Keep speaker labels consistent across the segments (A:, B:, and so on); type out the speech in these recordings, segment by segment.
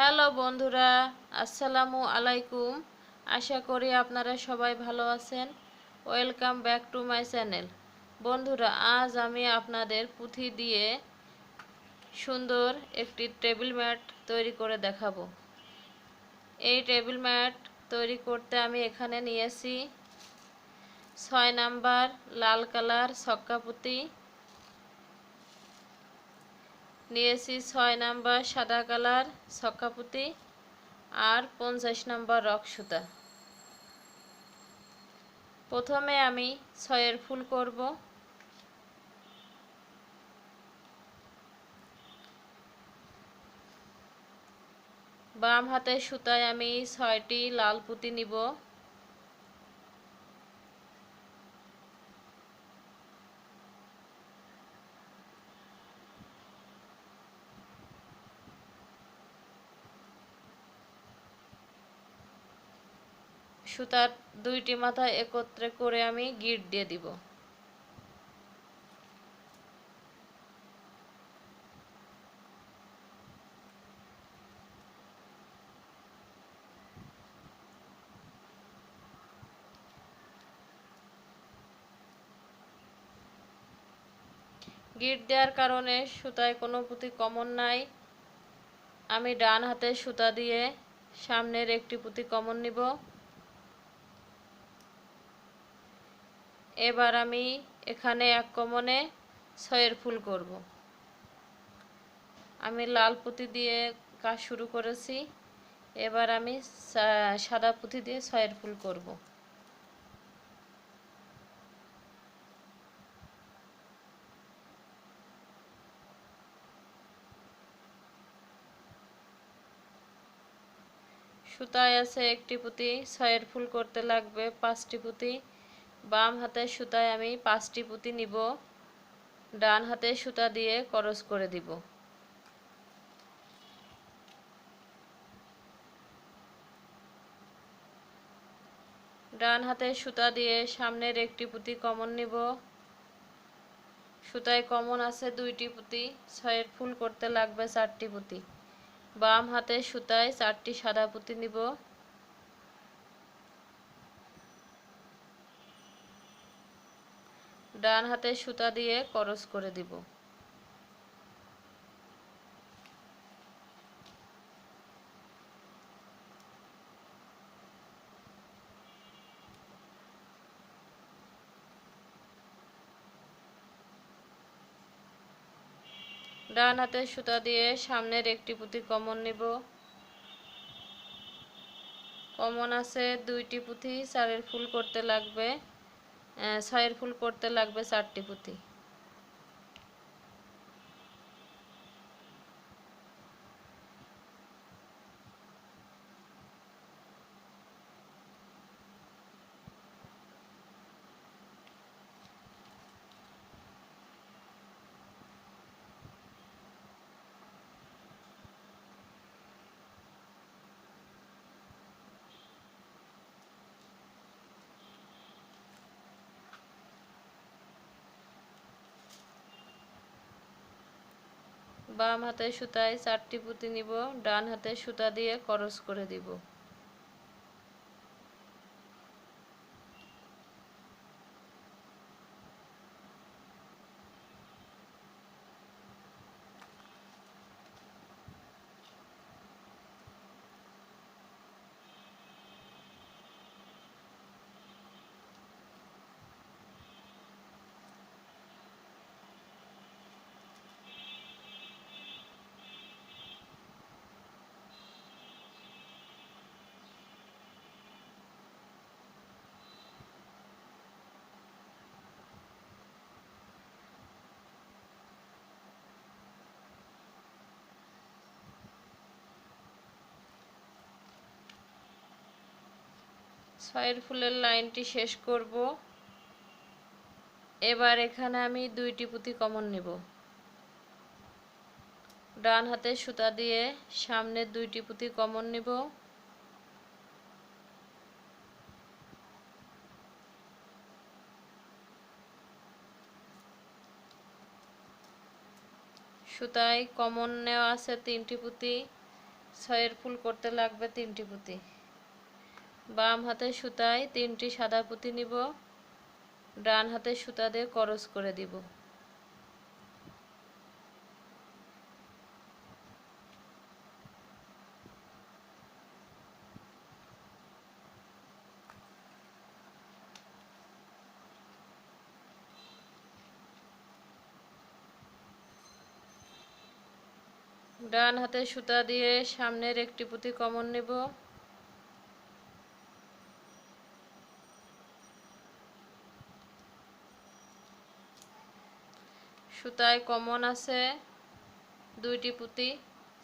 A: Hello বন্ধুরা, আসসালামু আলাইকুম। আশা করি আপনারা সবাই ভালো আছেন। Welcome back to my channel. বন্ধুরা, আজ আমি আপনাদের পুঁথি দিয়ে সুন্দর একটি টেবিল ম্যাট তৈরি করে দেখাবো। এই টেবিল ম্যাট তৈরি করতে আমি এখানে নিয়েছি 6 নাম্বার লাল কালার ছক্কা পুঁতি, নিয়েছি 6 নাম্বার সাদা কালার ছক্কা পুঁতি আর 50 নাম্বার রক সুতা। প্রথমে আমি 6 ফুল করব। বাম হাতের সুতায় আমি 6টি লাল পুঁতি নিব। সুতার দুইটি মাথা একত্রে করে আমি গিঁট দিয়ে দিব। গিঁট দেওয়ার কারণে সুতায় কোনো পুঁতি কমন নাই। আমি ডান হাতের সুতা দিয়ে সামনের একটি পুঁতি কমন নিব। এবার আমি এখানে এক কমনে 6 ফুল করব। আমি লাল পুঁতি দিয়ে কাজ শুরু করেছি। এবার আমি সাদা পুঁতি দিয়ে 6 ফুল করব। সুতায় আছে একটি পুঁতি, 6 ফুল করতে লাগবে 5টি পুঁতি। বাম হাতের সুতায় আমি 5টি পুঁতি নিব। ডান হাতের সুতা দিয়ে ক্রস করে দিব। ডান হাতের সুতা দিয়ে সামনের একটি পুঁতি কমন নিব। সুতায় কমন আছে 2টি পুঁতি, 6 ফুল করতে লাগবে 4টি পুঁতি। বাম হাতের সুতায় 4টি সাদা পুঁতি নিব। ডান হাতের সুতা দিয়ে ক্রস করে দিব। ডান হাতের সুতা দিয়ে সামনের একটি পুঁতি কমন নিব। কমন আছে 2টি পুঁতি, 4 ফুল করতে লাগবে 6 ফুল করতে লাগবে 4টি পুঁতি। বাম হাতের সুতায় 4টি পুঁতি নিব। ডান হাতের সুতা দিয়ে ক্রস করে দিব। ছয়ের ফুলের লাইনটি শেষ করব। এবার এখানে আমি 2টি পুঁতি কমন নিব। ডান হাতের সুতা দিয়ে সামনের 2টি পুঁতি কমন নিব। সুতায় কমন নেওয়া আছে 3টি পুঁতি, ছয়ের ফুল করতে লাগবে 3টি পুঁতি। বাম হাতের সুতায় 3টি সাদা পুঁতি নিব, ডান হাতের সুতা দিয়ে ক্রস করে দিব। ডান হাতের সুতা দিয়ে সামনের একটি পুঁতি কমন নেব, সুতায় কমন আছে 2টি পুঁতি।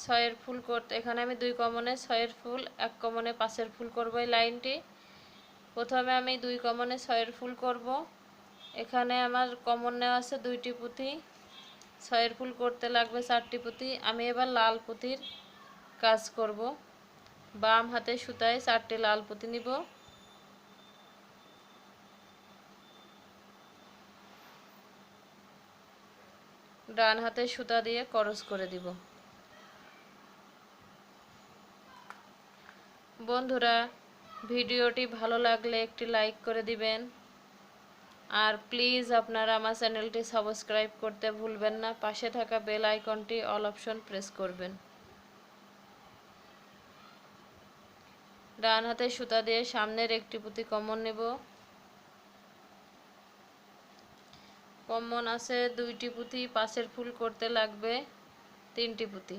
A: 6এর ফুল করতে এখানে আমি 2 কমনে 6এর ফুল, 1 কমনে 5এর ফুল করব। এই লাইনটি প্রথমে আমি 2 কমনে 6এর ফুল করব। এখানে আমার কমন নেওয়া আছে 2টি পুঁতি, 6এর ফুল করতে লাগবে 4টি পুঁতি। আমি এবার লাল পুঁতির কাজ করব। বাম হাতে সুতায় 4টি লাল পুঁতি নিব, ডান হাতে সুতা দিয়ে ক্রস করে দিব। বন্ধুরা, ভিডিওটি ভালো লাগলে একটি লাইক করে দিবেন, আর প্লিজ আপনারা আমার চ্যানেলটি সাবস্ক্রাইব করতে ভুলবেন না। পাশে থাকা বেল আইকনটি অল অপশন প্রেস করবেন। ডান হাতে সুতা দিয়ে সামনের একটি পুঁতি কমন নেব, কমন আছে 2টি পুঁতি। 5এর ফুল করতে লাগবে 3টি পুঁতি।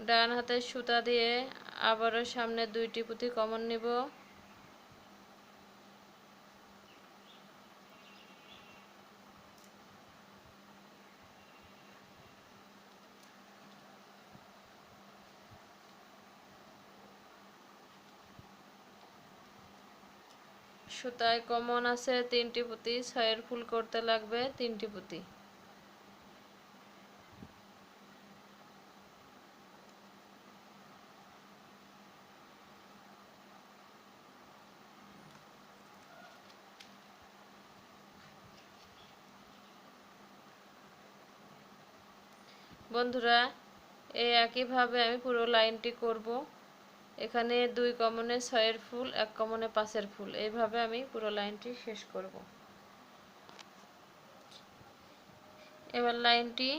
A: ডান হাতের সুতা দিয়ে আবারও সামনে 2টি পুঁতি কমন নিব, সুতায় কমন আছে 3টি পুঁতি। 6এর ফুল করতে লাগবে 3টি পুঁতি। বন্ধুরা, এই একইভাবে আমি পুরো লাইনটি করব। এখানে 2 কমনে 6এর ফুল, 1 কমনে 5এর ফুল, এইভাবে আমি পুরো লাইনটি শেষ করব। এবার লাইনটি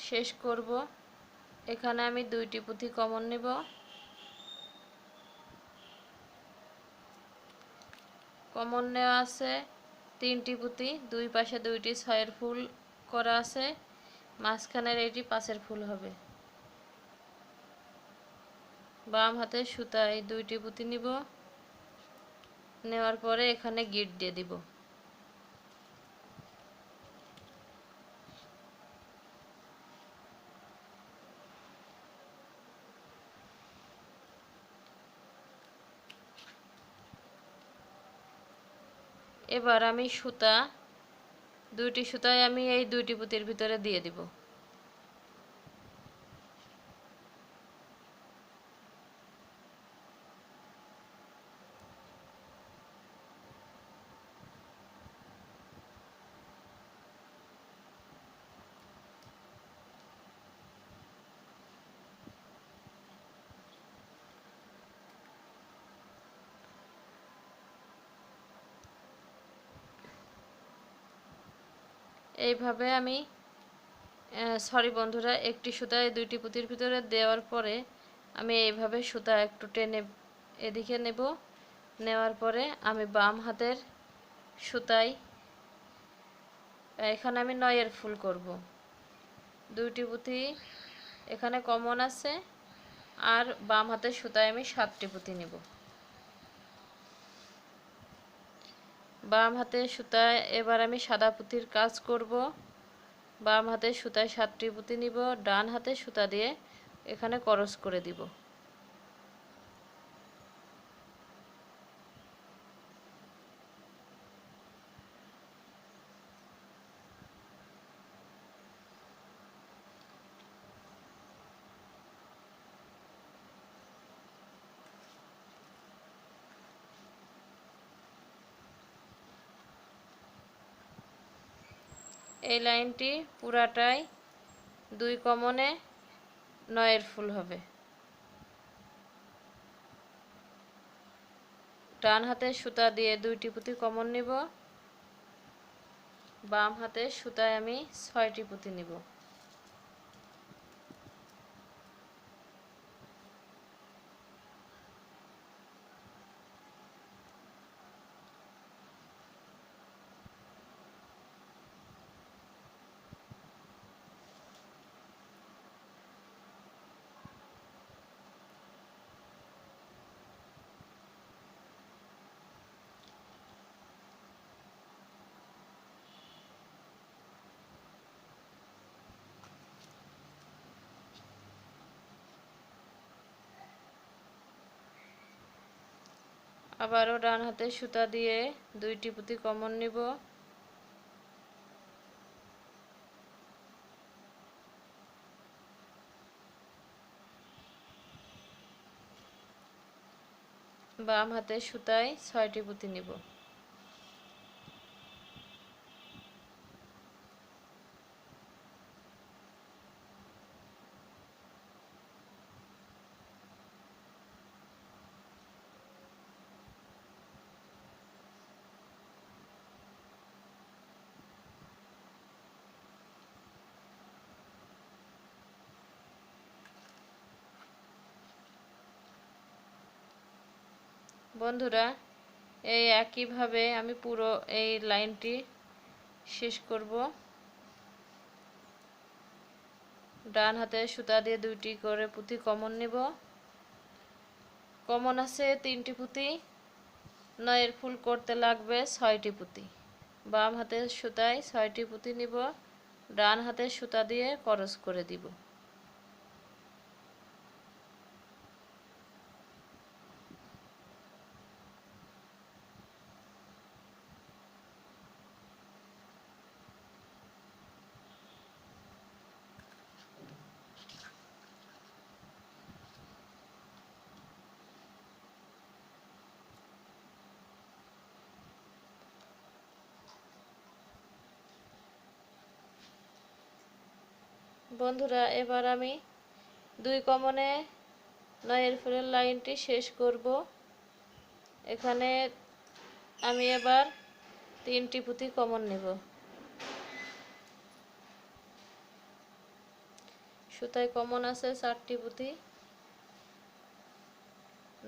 A: শেষ করব। এখানে আমি 2টি পুঁতি কমন নেব, কমন নেওয়া আছে 3টি পুঁতি। 2 পাশে 2টি 6এর ফুল করা আছে, মাঝখানের এটি 5এর ফুল হবে। বাম হাতে সুতায় 2টি পুঁতি নিব, নেওয়ার পরে এখানে গিট দিয়ে দিব। এবার আমি সুতা 2টি সুতায় আমি এই 2টি পুঁতির ভিতরে দিয়ে দিব। এইভাবে আমি সরি বন্ধুরা, একটি সুতায় 2টি পুঁতির ভিতরে দেওয়ার পরে আমি এইভাবে সুতা একটু টেনে এদিকে নেব। নেওয়ার পরে আমি বাম হাতের সুতায় এখানে আমি 9এর ফুল করব। 2টি পুঁতি এখানে কমন আছে, আর বাম হাতের সুতায় আমি 7টি পুঁতি নেব। বাম হাতের সুতায় এবার আমি সাদা পুঁতির কাজ করব। বাম হাতের সুতায় 7টি পুঁতি নিব, ডান হাতের সুতা দিয়ে এখানে ক্রস করে দিব। এই লাইনটি পুরাটাই 2 কমনে 9 এর ফুল হবে। ডান হাতের সুতা দিয়ে 2টি পুঁতি কমন নিব, বাম হাতের সুতায় আমি 6টি পুঁতি নিব। আবারও ডান হাতের সুতা দিয়ে 2টি পুঁতি কমন নিব, বাম হাতের সুতায় 6টি পুঁতি নিব। বন্ধুরা, এই একইভাবে আমি পুরো এই লাইনটি শেষ করব। ডান হাতের সুতা দিয়ে 2টি করে পুঁতি কমন নিব, কমন আছে 3টি পুঁতি, 9 এর ফুল করতে লাগবে 6টি পুঁতি। বাম হাতের সুতায় 6টি পুঁতি নিব, ডান হাতের সুতা দিয়ে ক্রস করে দিব। বন্ধুরা, এবার আমি 2 কমনে 9 এর ফুলের লাইনটি শেষ করব। এখানে আমি এবার 3টি পুঁতি কমন নেব। সুতায় কমন আছে 4টি পুঁতি,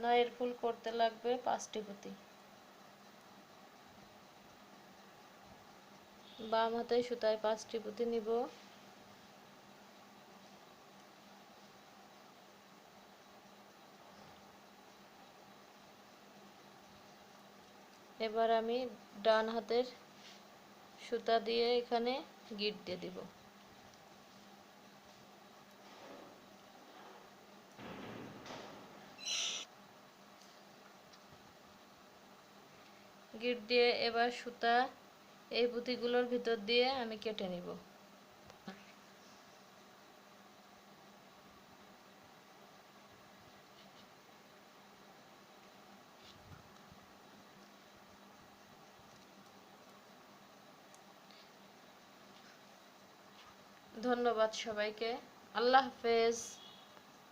A: 9 এর ফুল করতে লাগবে 5টি পুঁতি। বাম হাতে সুতায় 5টি পুঁতি নিব, এবার আমি ডান হাতের সুতা দিয়ে এখানে গিট দিয়ে দিব। গিট দিয়ে এবার সুতা এই পুঁতিগুলোর ভিতর দিয়ে আমি কেটে নিব। ধন্যবাদ সবাইকে। আল্লাহ হাফেজ।